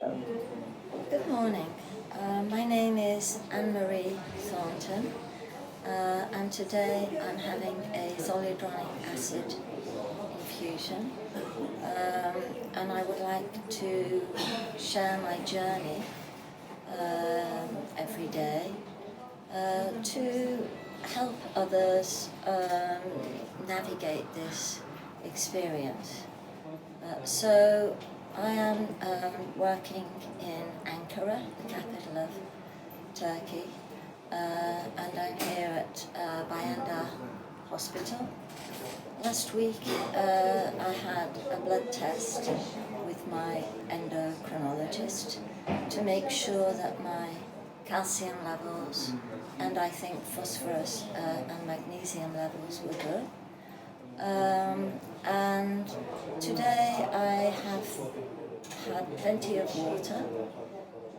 Good morning. My name is Anne-Marie Thornton, and today I'm having a zoledronic acid infusion, and I would like to share my journey every day to help others navigate this experience. So I am working in Ankara, the capital of Turkey, and I'm here at Bayandar Hospital. Last week I had a blood test with my endocrinologist to make sure that my calcium levels and I think phosphorus and magnesium levels were good. And today I have had plenty of water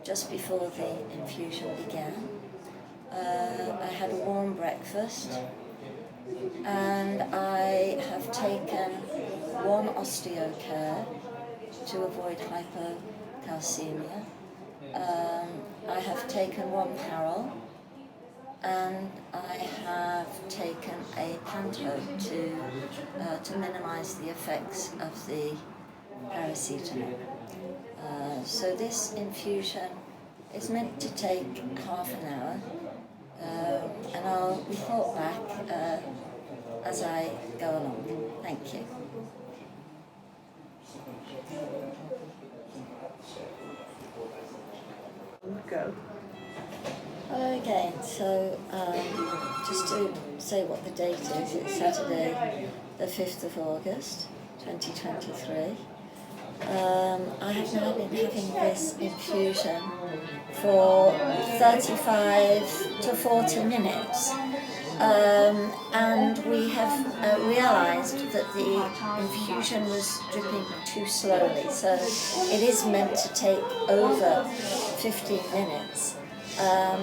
just before the infusion began. I had a warm breakfast and I have taken one osteocare to avoid hypocalcemia. I have taken one Parol and I have taken a Panto to minimise the effects of the paracetamol. So this infusion is meant to take half an hour, and I'll report back as I go along. Thank you. Go. Hello again. So just to say what the date is, it's Saturday the 5th of August 2023. I have now been having this infusion for 35 to 40 minutes, and we have realised that the infusion was dripping too slowly, so it is meant to take over 15 minutes.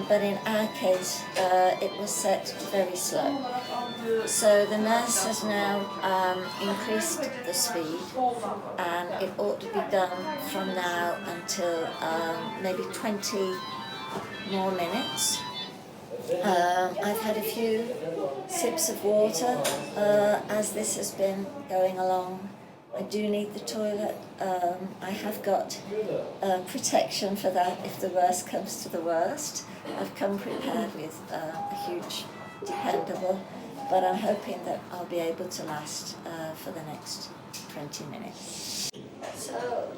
But in our case, it was set very slow. So the nurse has now increased the speed, and it ought to be done from now until maybe 20 more minutes. I've had a few sips of water as this has been going along. I do need the toilet. I have got protection for that if the worst comes to the worst. I've come prepared with a huge dependable, but I'm hoping that I'll be able to last for the next 20 minutes. So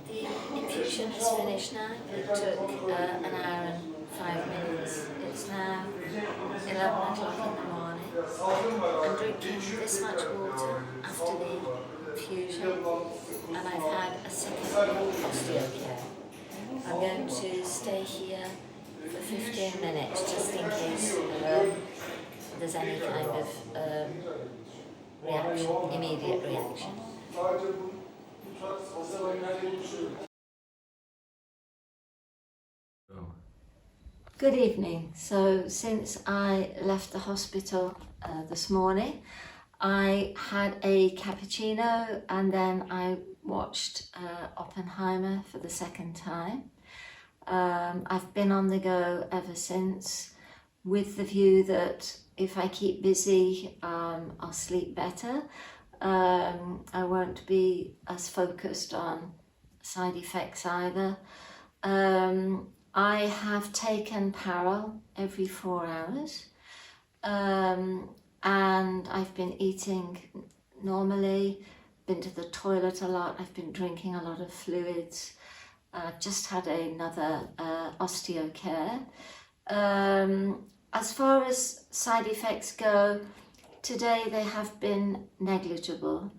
the infusion has finished now. It took an hour and 5 minutes. It's now 11 o'clock in the morning. I'm drinking this much water after the infusion, and I've had a second osteocare. I'm going to stay here for 15 minutes just in case there's any kind of reaction, immediate reaction. Good evening. So since I left the hospital this morning, I had a cappuccino and then I watched Oppenheimer for the second time. I've been on the go ever since, with the view that if I keep busy, I'll sleep better. I won't be as focused on side effects either. I have taken Parol every 4 hours, and I've been eating normally, been to the toilet a lot, I've been drinking a lot of fluids. I've just had another osteocare. As far as side effects go, today they have been negligible.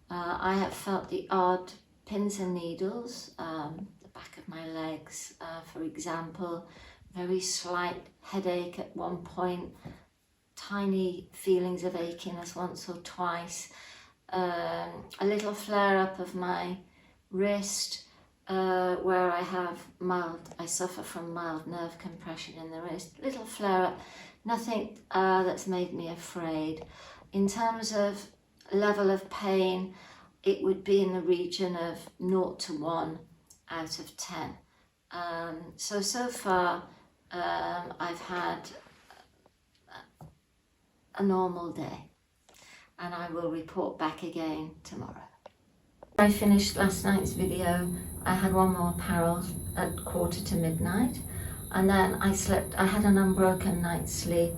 I have felt the odd pins and needles, the back of my legs, for example, very slight headache at one point, tiny feelings of achiness once or twice, a little flare-up of my wrist, where I suffer from mild nerve compression in the wrist, little flare-up, nothing that's made me afraid. In terms of level of pain, it would be in the region of 0 to 1, out of 10. So far I've had a normal day, and I will report back again tomorrow. I finished last night's video. I had one more parallel at 1:45, and then I had an unbroken night's sleep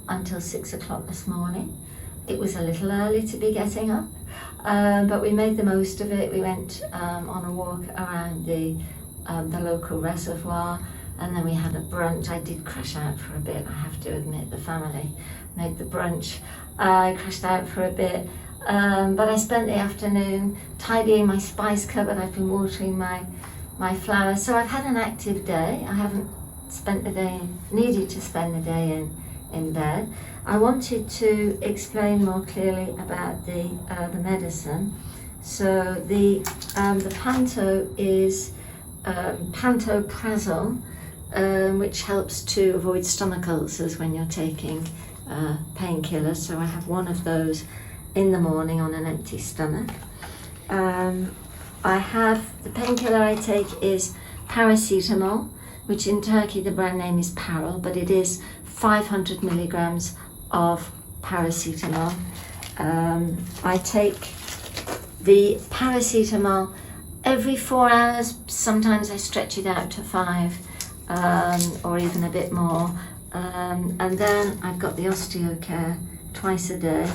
until 6 o'clock this morning. It was a little early to be getting up, but we made the most of it. We went on a walk around the local reservoir, and then we had a brunch. I did crash out for a bit, I have to admit. The family made the brunch. I crashed out for a bit, but I spent the afternoon tidying my spice cupboard. I've been watering my flowers, so I've had an active day. I haven't needed to spend the day in bed. I wanted to explain more clearly about the medicine. So the Panto is pantoprazole, which helps to avoid stomach ulcers when you're taking painkillers. So I have one of those in the morning on an empty stomach. I have the painkiller I take is paracetamol, which in Turkey the brand name is Parol, but it is 500 milligrams of paracetamol. I take the paracetamol every 4 hours. Sometimes I stretch it out to 5 or even a bit more. And then I've got the Osteocare twice a day,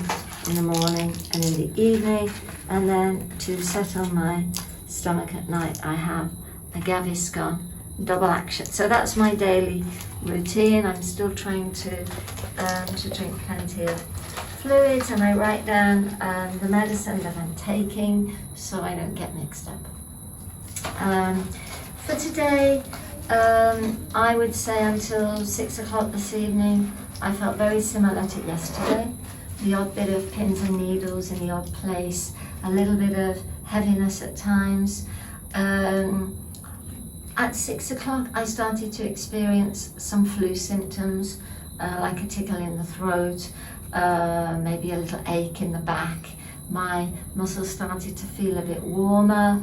in the morning and in the evening. And then to settle my stomach at night, I have a Gaviscon double action. So that's my daily routine. I'm still trying to drink plenty of fluids, and I write down the medicine that I'm taking so I don't get mixed up. For today, I would say until 6 o'clock this evening, I felt very similar to yesterday. The odd bit of pins and needles in the odd place, a little bit of heaviness at times. At 6 o'clock, I started to experience some flu symptoms, like a tickle in the throat, maybe a little ache in the back. My muscles started to feel a bit warmer.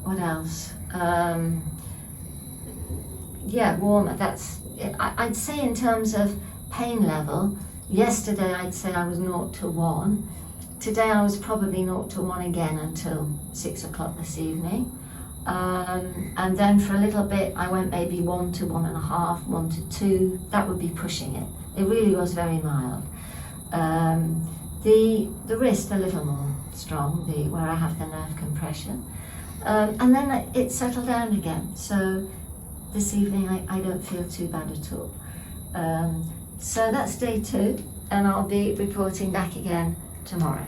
What else? Yeah, warmer. That's it. I'd say in terms of pain level, yesterday I'd say I was 0 to 1. Today I was probably 0 to 1 again until 6 o'clock this evening. And then for a little bit I went maybe 1 to 1.5, 1 to 2. That would be pushing it. It really was very mild. The wrist a little more strong, where I have the nerve compression. And then it settled down again. So this evening I don't feel too bad at all. So that's day 2, and I'll be reporting back again tomorrow.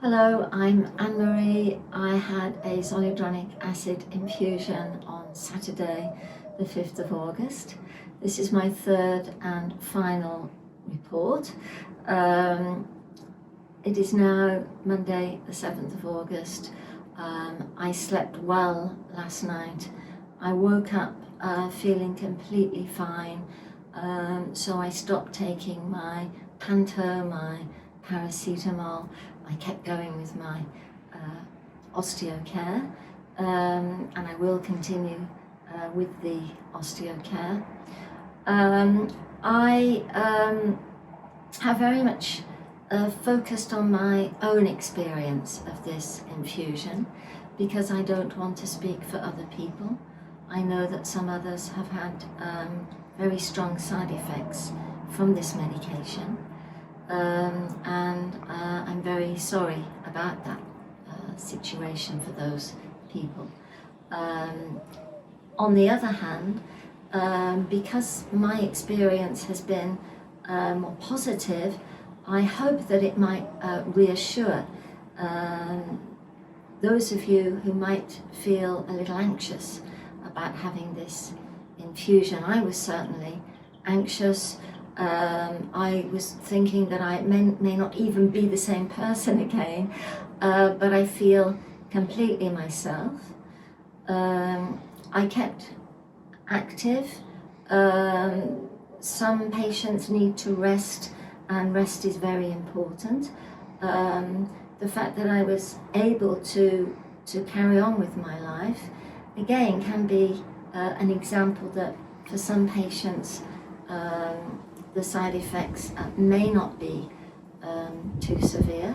Hello, I'm Anne-Marie. I had a zoledronic acid infusion on Saturday, the 5th of August. This is my 3rd and final report. It is now Monday, the 7th of August. I slept well last night. I woke up feeling completely fine. So I stopped taking my Panto, my paracetamol. I kept going with my Osteocare, and I will continue with the Osteocare. I have very much focused on my own experience of this infusion, because I don't want to speak for other people. I know that some others have had very strong side effects from this medication. And I'm very sorry about that situation for those people. On the other hand, because my experience has been more positive, I hope that it might reassure those of you who might feel a little anxious about having this infusion. I was certainly anxious. I was thinking that I may not even be the same person again, but I feel completely myself. I kept active. Some patients need to rest, and rest is very important. the fact that I was able to carry on with my life, again, can be an example that for some patients the side effects may not be too severe.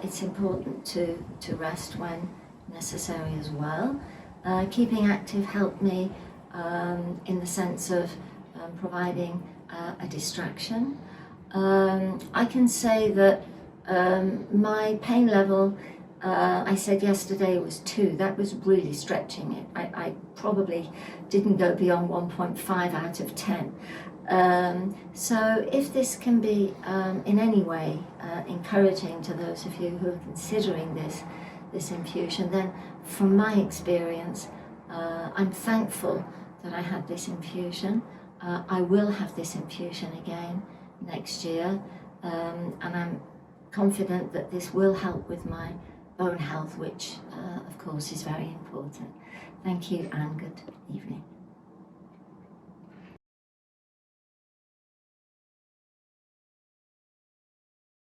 It's important to rest when necessary as well. Keeping active helped me in the sense of providing a distraction. I can say that my pain level, I said yesterday, was 2. That was really stretching it. I probably didn't go beyond 1.5 out of 10. So if this can be in any way encouraging to those of you who are considering this infusion, then from my experience, I'm thankful that I had this infusion. I will have this infusion again next year, and I'm confident that this will help with my bone health, which of course is very important. Thank you and good evening.